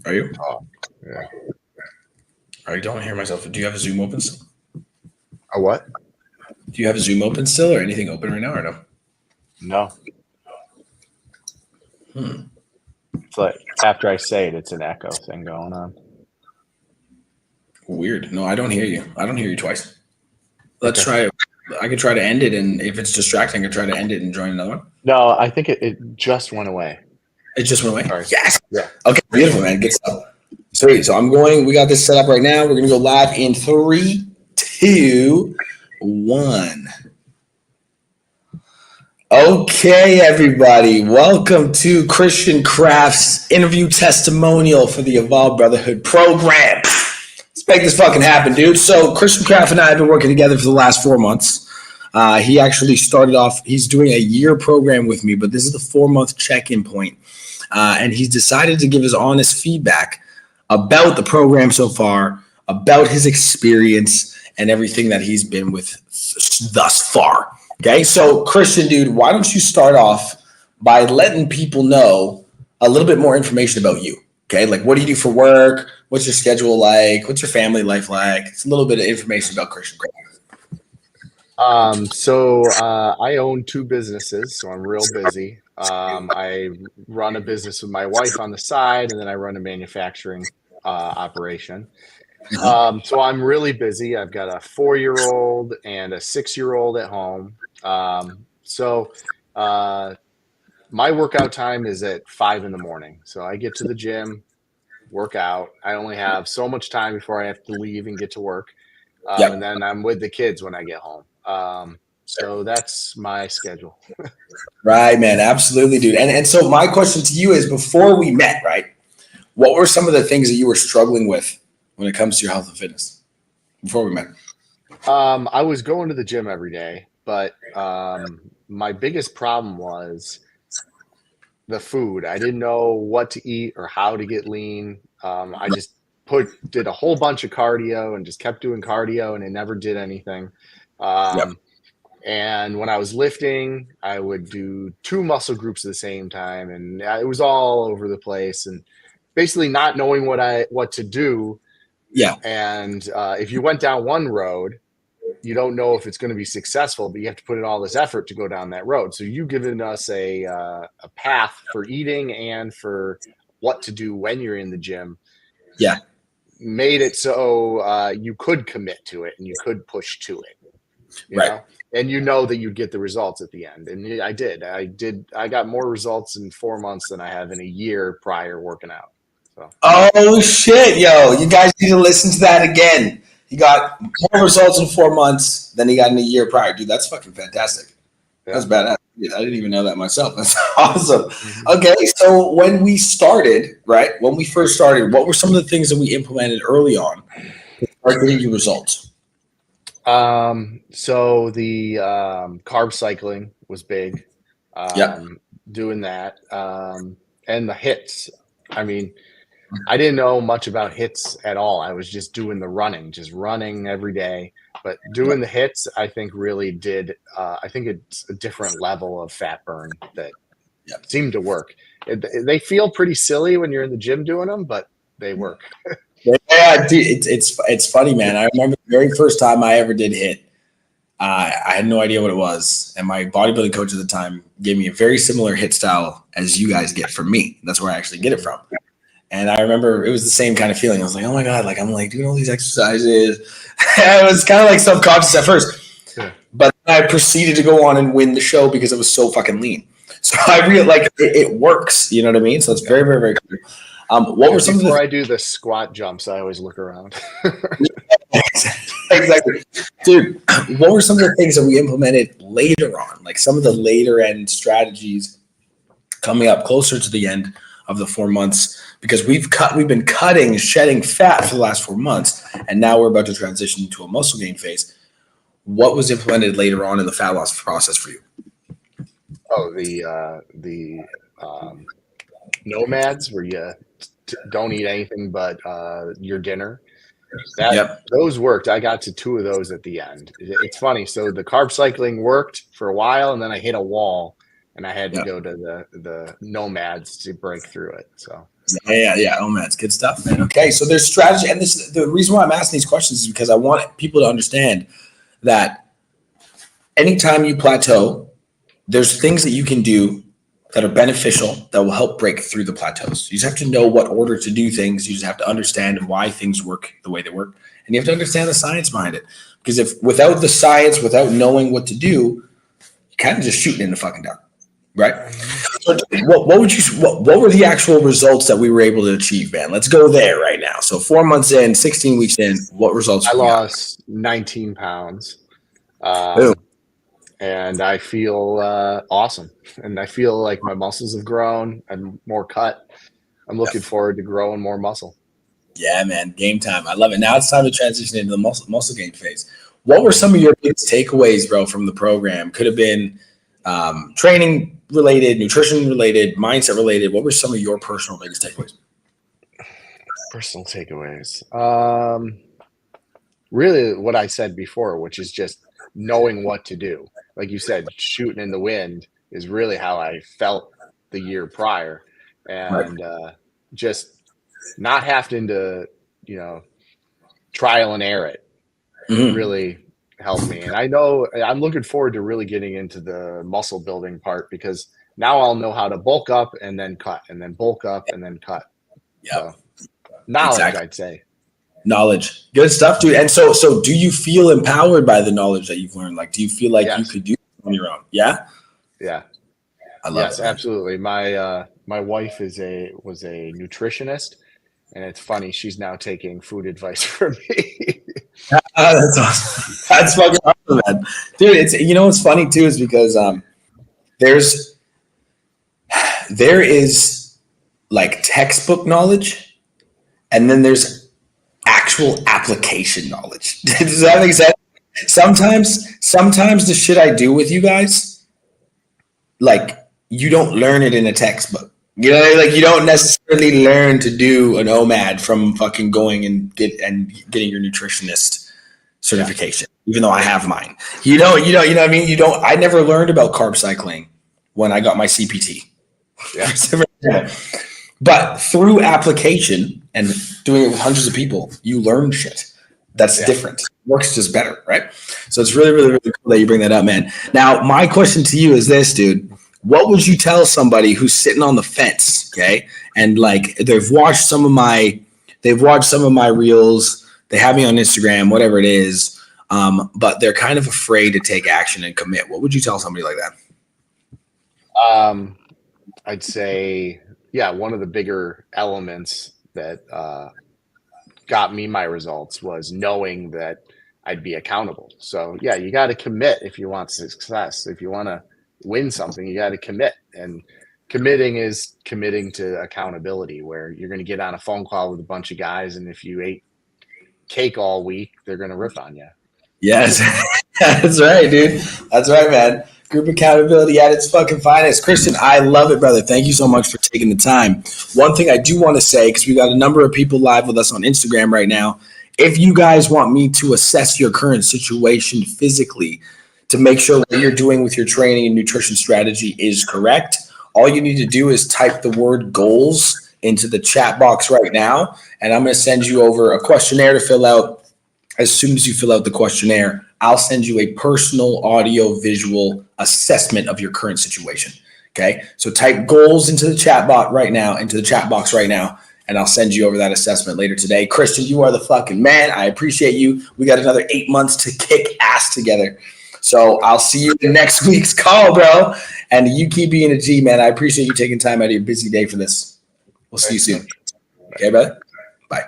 Are you? Oh, yeah. I don't hear myself. Do you have a Zoom open still? A what? Do you have a Zoom open still or anything open right now or no? No. Hmm. It's like after I say it, it's an echo thing going on. Weird. No, I don't hear you. I don't hear you twice. Let's Okay. try it. I could try to end it, and if it's distracting, I could try to end it and join another one. No, I think it just went away. It just went away. Sorry. Yes. Yeah. Okay. Beautiful, man. Good stuff. Sweet. So I'm going. We got this set up right now. We're gonna go live in three, two, one. Okay, everybody. Welcome to Christian Krapf's interview testimonial for the Evolve Brotherhood program. Let's make this fucking happen, dude. So Christian Krapf and I have been working together for the last 4 months. He actually started off, he's doing a year program with me, but this is the 4 month check-in point. And he's decided to give his honest feedback about the program so far, about his experience and everything that he's been with thus far. Okay, so Christian, dude, why don't you start off by letting people know a little bit more information about you? Okay, like what do you do for work? What's your schedule like? What's your family life like? It's a little bit of information about Christian Krapf. I own two businesses, so I'm real busy. I run a business with my wife on the side, and then I run a manufacturing operation. So I'm really busy. I've got a 4-year-old and a 6-year-old at home. My workout time is at 5 in the morning. So I get to the gym, work out. I only have so much time before I have to leave and get to work. Yep. And then I'm with the kids when I get home. So that's my schedule. Right, man. Absolutely, dude. And so my question to you is before we met, right? What were some of the things that you were struggling with when it comes to your health and fitness before we met? I was going to the gym every day, but my biggest problem was the food. I didn't know what to eat or how to get lean. I just did a whole bunch of cardio and just kept doing cardio, and it never did anything. Yep. And when I was lifting, I would do 2 muscle groups at the same time, and it was all over the place. And basically, not knowing what to do. Yeah. And if you went down one road, you don't know if it's going to be successful, but you have to put in all this effort to go down that road. So you've given us a path for eating and for what to do when you're in the gym. Yeah. Made it so you could commit to it and you could push to it. You Right. know? And you know that you'd get the results at the end. And I did. I got more results in 4 months than I have in a year prior working out. So. Oh shit, yo! You guys need to listen to that again. He got more results in 4 months than he got in a year prior, dude. That's fucking fantastic. Yeah. That's badass. I didn't even know that myself. That's awesome. Mm-hmm. Okay, so when we started, right? When we first started, what were some of the things that we implemented early on to start getting you results? So the carb cycling was big. Doing that. And the hits. I mean, I didn't know much about hits at all. I was just doing the running, just running every day. But doing the hits, I think really did. I think it's a different level of fat burn that seemed to work. They feel pretty silly when you're in the gym doing them, but they work. Yeah, dude, it's funny, man. I remember the very first time I ever did hit. I had no idea what it was, and my bodybuilding coach at the time gave me a very similar hit style as you guys get from me. That's where I actually get it from. And I remember it was the same kind of feeling. I was like, oh my God, like I'm like doing all these exercises. It was kind of like subconscious at first, but I proceeded to go on and win the show because it was so fucking lean. So I really like it works. You know what I mean? So it's very, very, very cool. What were some before I do the squat jumps, I always look around. Exactly. Dude, what were some of the things that we implemented later on? Like some of the later end strategies coming up closer to the end of the 4 months, because we've been shedding fat for the last 4 months, and now we're about to transition into a muscle gain phase. What was implemented later on in the fat loss process for you? Oh, the nomads where you don't eat anything but your dinner. Those worked. I got to 2 of those at the end. It's funny. So the carb cycling worked for a while, and then I hit a wall, and I had to go to the nomads to break through it. So Yeah. Oh man, it's good stuff, man. Okay, so there's strategy, and the reason why I'm asking these questions is because I want people to understand that anytime you plateau, there's things that you can do that are beneficial that will help break through the plateaus. You just have to know what order to do things. You just have to understand why things work the way they work, and you have to understand the science behind it. Because if without the science, without knowing what to do, you're kind of just shooting in the fucking dark, right? So what were the actual results that we were able to achieve, man? Let's go there right now. So 4 months in, 16 weeks in, what results? I lost 19 pounds. And I feel awesome. And I feel like my muscles have grown and more cut. I'm looking forward to growing more muscle. Yeah, man. Game time. I love it. Now it's time to transition into the muscle gain phase. What were some of your biggest takeaways, bro, from the program? Could have been training related, nutrition related, mindset related. What were some of your personal biggest takeaways? Personal takeaways. Really what I said before, which is just knowing what to do. Like you said, shooting in the wind is really how I felt the year prior. And just not having to, trial and error it really helped me. And I know I'm looking forward to really getting into the muscle building part, because now I'll know how to bulk up and then cut, and then bulk up and then cut. Yeah. So, knowledge, exactly. I'd say. Knowledge. Good stuff, dude. And so do you feel empowered by the knowledge that you've learned? Like, do you feel like you could do it on your own? Yeah? Yeah. I love it. Absolutely. My wife was a nutritionist, and it's funny, she's now taking food advice from me. That's awesome. That's fucking awesome, man. Dude, it's what's funny too is because there is like textbook knowledge, and then there's actual application knowledge. Does that make sense? Sometimes the shit I do with you guys, like, you don't learn it in a textbook. Like, you don't necessarily learn to do an OMAD from fucking going and getting your nutritionist certification, even though I have mine. You know what I mean? I never learned about carb cycling when I got my CPT. Yeah. But through application and doing it with hundreds of people, you learn shit that's different. Works just better, right? So it's really, really, really cool that you bring that up, man. Now, my question to you is this, dude. What would you tell somebody who's sitting on the fence, okay? And like they've watched some of my reels, they have me on Instagram, whatever it is, but they're kind of afraid to take action and commit. What would you tell somebody like that? I'd say, one of the bigger elements that got me my results was knowing that I'd be accountable. So you got to commit if you want success. If you want to win something, you got to commit, and committing is committing to accountability, where you're going to get on a phone call with a bunch of guys, and if you ate cake all week, they're going to riff on you. Yes. That's right, dude. That's right, man. Group accountability at its fucking finest. Christian, I love it, brother. Thank you so much for taking the time. One thing I do want to say, because we got a number of people live with us on Instagram right now, if you guys want me to assess your current situation physically, to make sure what you're doing with your training and nutrition strategy is correct, all you need to do is type the word goals into the chat box right now, and I'm going to send you over a questionnaire to fill out. As soon as you fill out the questionnaire, I'll send you a personal audio visual assessment of your current situation. Okay, so type goals into the chat box right now, and I'll send you over that assessment later today. Christian, you are the fucking man. I appreciate you. We got another 8 months to kick ass together. So I'll see you in next week's call, bro. And you keep being a G, man. I appreciate you taking time out of your busy day for this. We'll see you soon. Okay, brother? Bye.